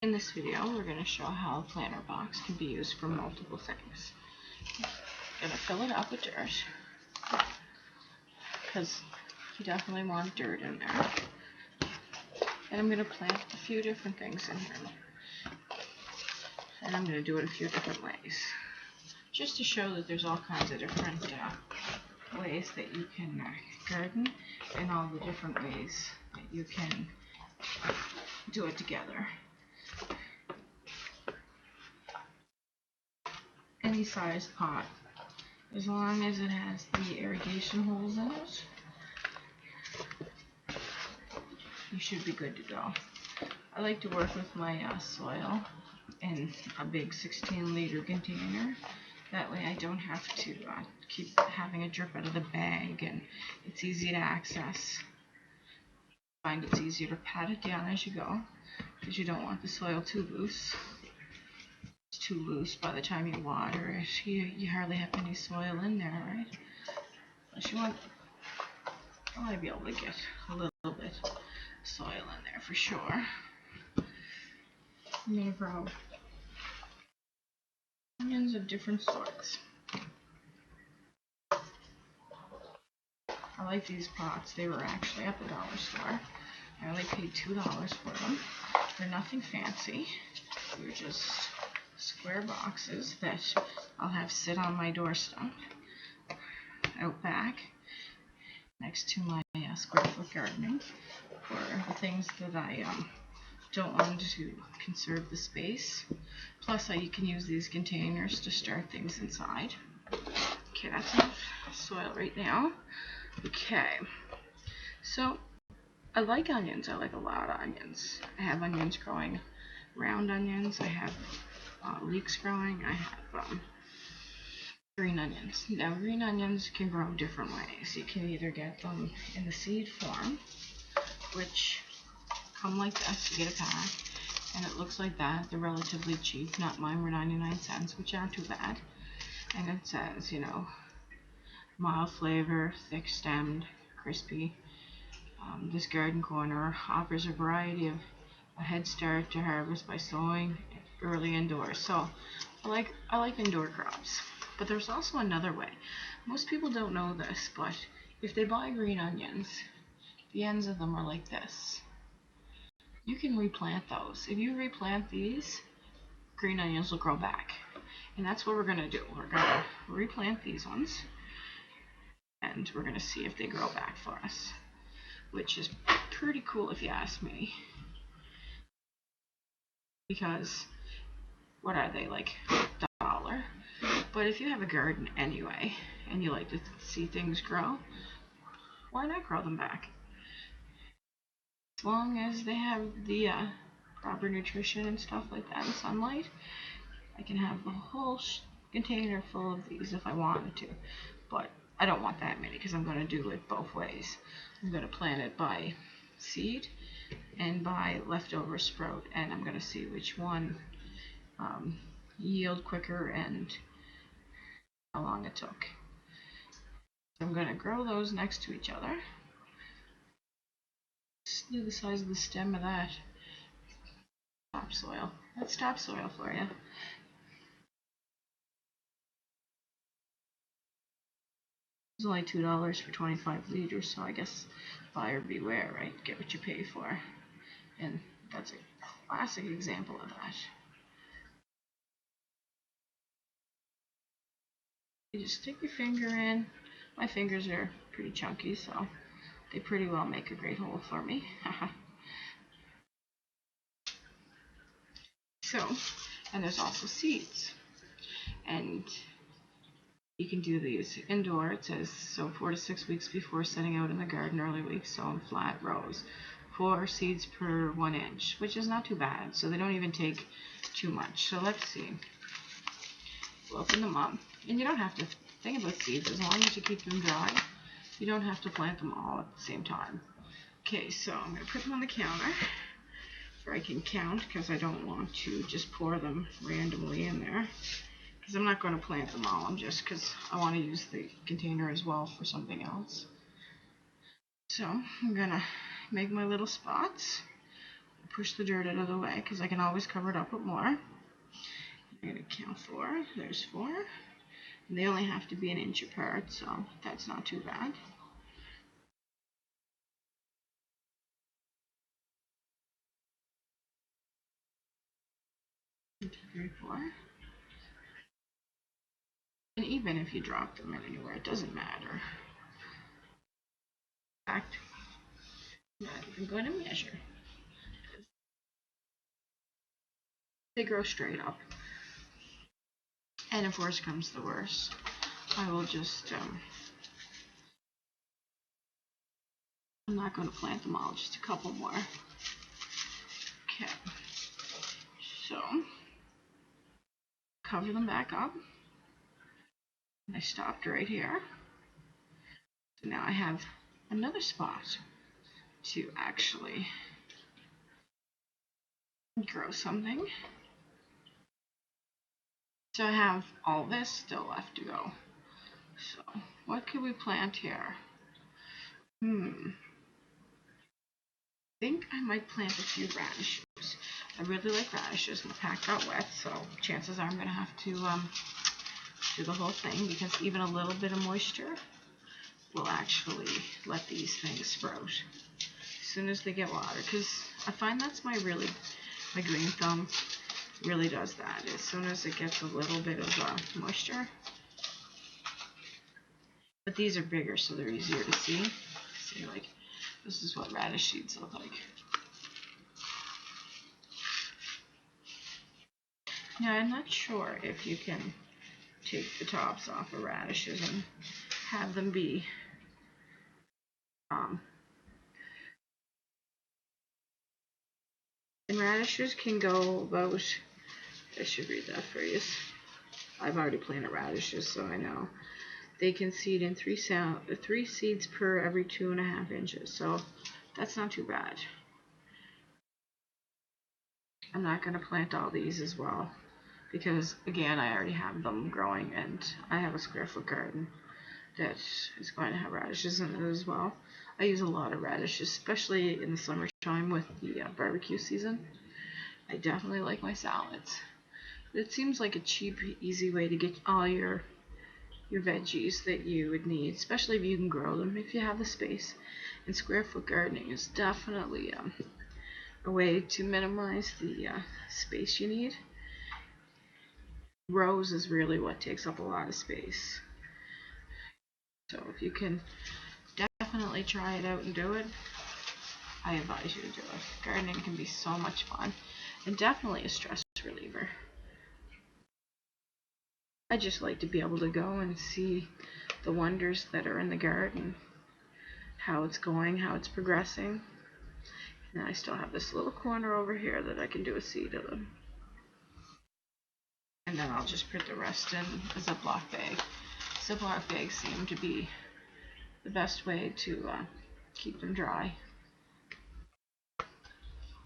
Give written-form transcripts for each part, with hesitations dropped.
In this video, we're going to show how a planter box can be used for multiple things. I'm going to fill it up with dirt, because you definitely want dirt in there. And I'm going to plant a few different things in here. And I'm going to do it a few different ways, just to show that there's all kinds of different ways that you can garden, and all the different ways that you can do it together. Any size pot, as long as it has the irrigation holes in it, you should be good to go. I like to work with my soil in a big 16-liter container. That way I don't have to keep having a drip out of the bag, and it's easy to access. I find it's easier to pat it down as you go, because you don't want the soil too loose. It's too loose by the time you water it. You hardly have any soil in there, right? Unless you want to be able to get a little bit of soil in there for sure. I'm going to grow onions of different sorts. I like these pots. They were actually at the dollar store. I only paid $2 for them. They're nothing fancy. They're just square boxes that I'll have sit on my doorstep out back next to my square foot gardening for the things that I don't want to conserve the space. Plus, you can use these containers to start things inside. Okay, that's enough soil right now. Okay, so I like onions. I like a lot of onions. I have onions growing, round onions. I have leeks growing. I have green onions. Now, green onions can grow different ways. You can either get them in the seed form, which come like this. You get a pack, and it looks like that. They're relatively cheap. Not mine were 99 cents, which aren't too bad. And it says, you know, mild flavor, thick stemmed, crispy. This garden corner offers a variety of a head start to harvest by sowing early indoors. So I like indoor crops. But there's also another way. Most people don't know this, but if they buy green onions, the ends of them are like this. You can replant those. If you replant these, green onions will grow back. And that's what we're going to do. We're going to replant these ones, and we're going to see if they grow back for us, which is pretty cool if you ask me. Because, what are they, like $1? But if you have a garden anyway, and you like to see things grow, why not grow them back? As long as they have the proper nutrition and stuff like that and sunlight, I can have a whole container full of these if I wanted to. But I don't want that many, because I'm going to do it both ways. I'm going to plant it by seed and by leftover sprout, and I'm going to see which one yield quicker and how long it took. So I'm going to grow those next to each other. Just do the size of the stem of that. Topsoil. That's topsoil for you. It's only $2 for 25 liters, so I guess buyer beware, right? Get what you pay for. And that's a classic example of that. You just stick your finger in. My fingers are pretty chunky, so they pretty well make a great hole for me. So, and there's also seeds. And you can do these indoor. It says, so 4 to 6 weeks before setting out in the garden, early weeks, sow in flat rows. 4 seeds per 1 inch, which is not too bad. So they don't even take too much. So let's see. We'll open them up. And you don't have to think about seeds. As long as you keep them dry, you don't have to plant them all at the same time. Okay, so I'm going to put them on the counter where I can count, because I don't want to just pour them randomly in there. Because I'm not going to plant them all, because I want to use the container as well for something else. So I'm going to make my little spots, push the dirt out of the way because I can always cover it up with more. I'm going to count 4. There's 4. And they only have to be an inch apart, so that's not too bad. 1, 2, 3, 4. And even if you drop them anywhere, it doesn't matter. In fact, I'm not even going to measure. They grow straight up. And if worse comes to worse, I will just, I'm not going to plant them all, just a couple more. Okay. So, cover them back up. And I stopped right here. So now I have another spot to actually grow something. So I have all this still left to go. So what could we plant here? I think I might plant a few radishes. I really like radishes, and the pack got wet, so chances are I'm going to have to do the whole thing, because even a little bit of moisture will actually let these things sprout as soon as they get water, because I find that's my green thumb really does that. As soon as it gets a little bit of moisture. But these are bigger, so they're easier to see. See, like, this is what radish seeds look like. Now, I'm not sure if you can take the tops off of radishes and have them be and radishes can go about, I should read that phrase. I've already planted radishes, so I know. They can seed in 3 seeds per every 2.5 inches, so that's not too bad. I'm not going to plant all these as well, because again, I already have them growing, and I have a square foot garden that is going to have radishes in it as well. I use a lot of radishes, especially in the summertime with the barbecue season. I definitely like my salads. It seems like a cheap, easy way to get all your veggies that you would need, especially if you can grow them, if you have the space. And square foot gardening is definitely a way to minimize the space you need. Rows is really what takes up a lot of space. So if you can definitely try it out and do it, I advise you to do it. Gardening can be so much fun, and definitely a stress reliever. I just like to be able to go and see the wonders that are in the garden, how it's going, how it's progressing. And I still have this little corner over here that I can do a seed of them. And then I'll just put the rest in a Ziploc bag. Ziploc bags seem to be the best way to keep them dry.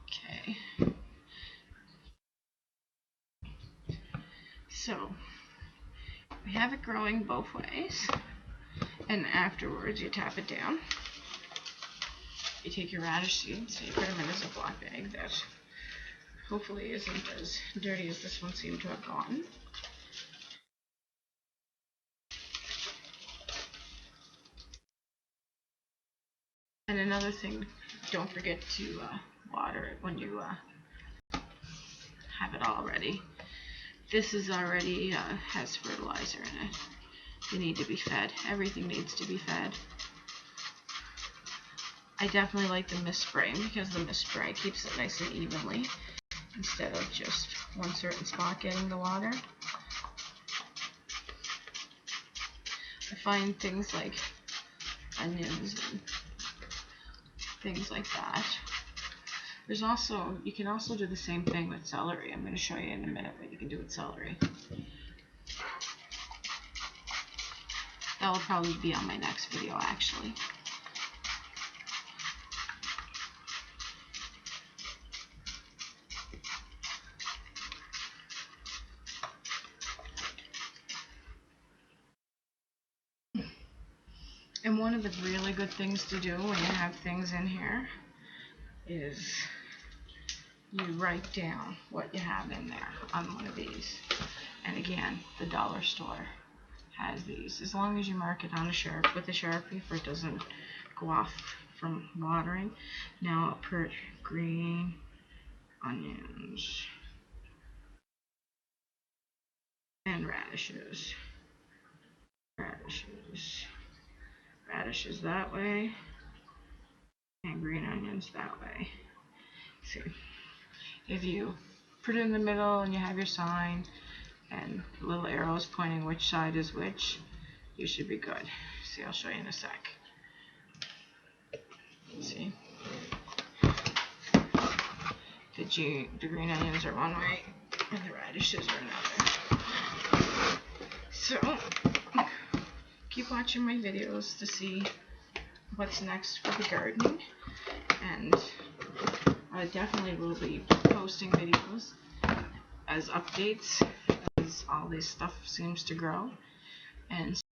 Okay. So we have it growing both ways, and afterwards you tap it down. You take your radish seeds, you put them in a Ziploc bag that hopefully isn't as dirty as this one seemed to have gotten. And another thing, don't forget to water it when you have it all ready. This is already has fertilizer in it. They need to be fed. Everything needs to be fed. I definitely like the mist spraying, because the mist spray keeps it nice and evenly instead of just one certain spot getting the water. I find things like onions and things like that. There's also, you can also do the same thing with celery. I'm going to show you in a minute what you can do with celery. That will probably be on my next video, actually. And one of the really good things to do when you have things in here is you write down what you have in there on one of these. And again, the dollar store has these. As long as you mark it on a Sharpie with a Sharpie for it doesn't go off from watering. Now I'll put green onions and radishes. Radishes that way, and green onions that way. See, if you put it in the middle and you have your sign and little arrows pointing which side is which, you should be good. See, I'll show you in a sec. See, the green onions are one way and the radishes are another. So keep watching my videos to see what's next for the gardening, and I definitely will be posting videos as updates as all this stuff seems to grow. And